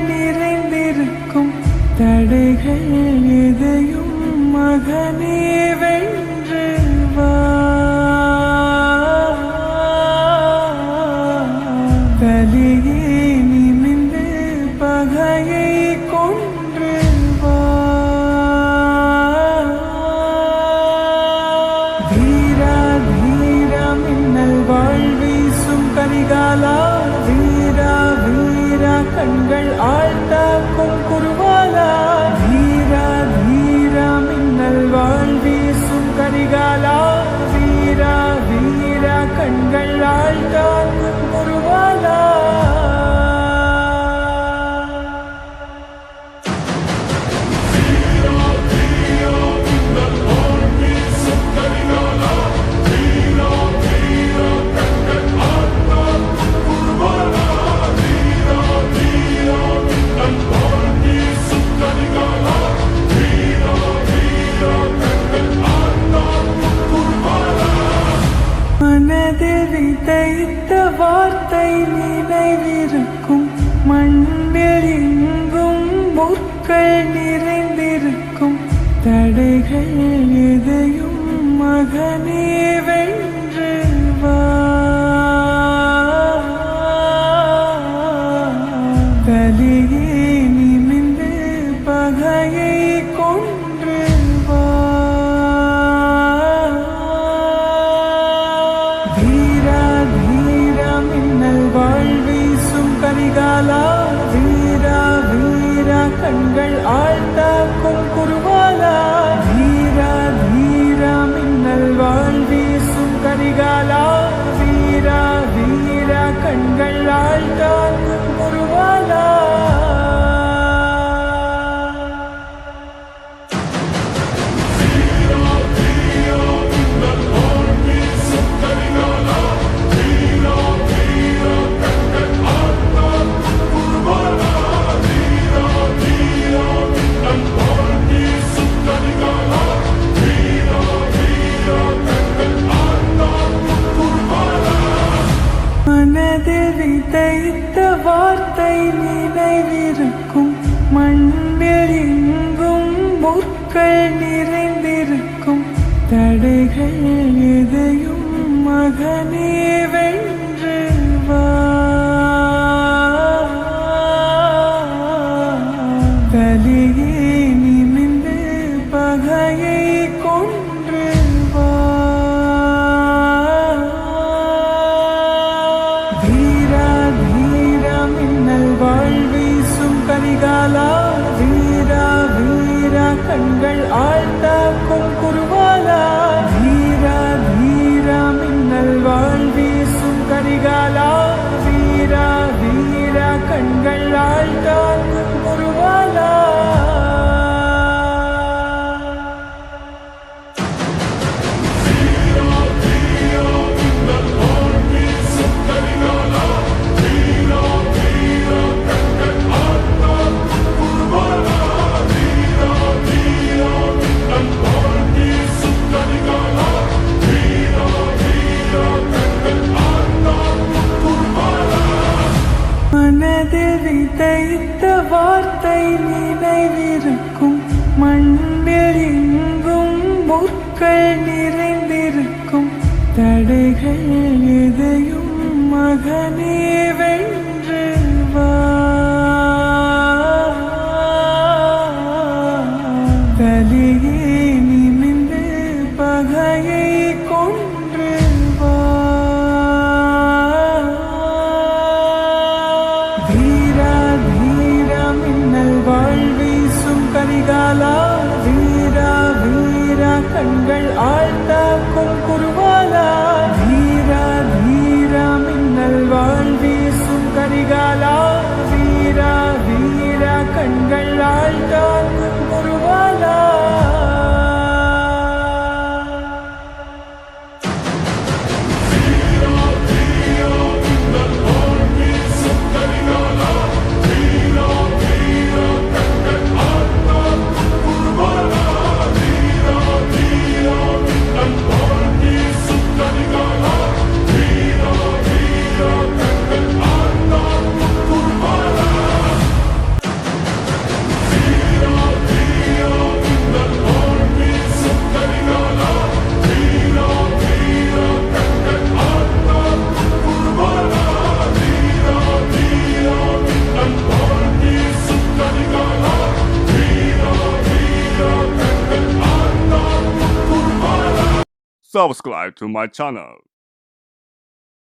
நிறைந்திருக்கும் தடைகள் எதையும் மகனே வென்று வா. தலையே நிமிர்ந்து பகையை கொன்று வா. வீரா வீரா மின்னல் வாழ்வீசும் கரிகாலா, வீரா வீரா கண்கள் ஆழ்ந்தாக்கும் குருவாலா. வீரா வீரா மின்னல் வாழ்வீசும் கரிகாலா, வீரா வீரா கண்கள் ஆழ்ந்தாக்கும் குருவாலா. மனதில் விதைத்த வார்த்தை நினைவிருக்கும், மண்ணில் எங்கும் முற்கள் நிறைந்திருக்கும் தடைகள் எதையும் மகனே வென்று வா. தலையே நிமிர்ந்து பகையை கொன்று வா. வீரா வீரா மின்னல் வாழ்வீசும் கரிகாலா, வீரா வீரா கண்கள் ஆழ்ந்தாக்கும் குருவாலா. வீரா வீரா மின்னல் வாழ்வீசும் கரிகாலா, வீரா வீரா கண்கள் ஆழ்ந்தாக்கும் குருவாலா. மனதில் விதைத்த வார்த்தை நினைவிருக்கும், மண்ணில் எங்கும் முற்கள் நிறைந்திருக்கும் தடைகள் எதையும் மகனே வென்று வா. தலையே நிமிர்ந்து பகையை கொன்று வா. வீரா வீரா மின்னல் வாழ்வீசும் கரிகாலா, வீரா வீரா கண்கள் ஆழ்ந்தாக்கும் குருவாலா. வீரா வீரா மின்னல் வாழ்வீசும் கரிகாலா, வீரா வீரா கண்கள் ஆழ்ந்தாக்கும் குருவாலா. மனதில் விதைத்த வார்த்தை நினைவிருக்கும், மண்ணில் எங்கும் முற்கள் நிறைந்திருக்கும் தடைகள் எதையும் மகனே வென்று வா. தலையே நிமிர்ந்து பகையை கொன்று வா. வீரா வீரா மின்னல் வாழ்வீசும் கரிகாலா, வீரா வீரா கண்கள் ஆழ்ந்தாக்கும் குருவாலா. வீரா வீரா மின்னல் வாழ்வீ subscribe to my channel.